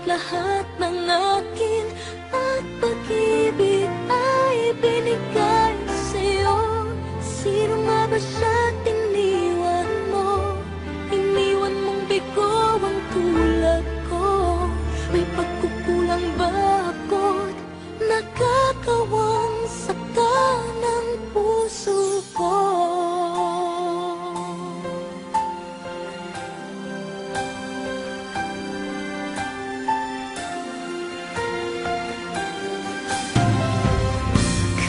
lahat ng akin at pag-ibig ay binigay sa'yo. Sino nga ba siya't iniwan mo? Iniwan mong bigo ang tulad ko. May pagkukulang ba ako't nakakawang sakta ng puso ko?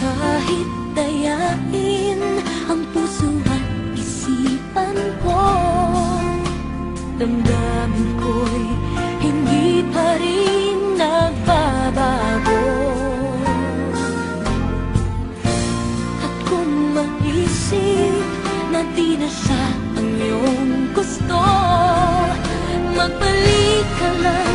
Kahit dayain ang puso at isipan ko, damdamin ko'y hindi pa rin nagbabago. At kung maisip na di na siya ang iyong gusto, magbalik ka lang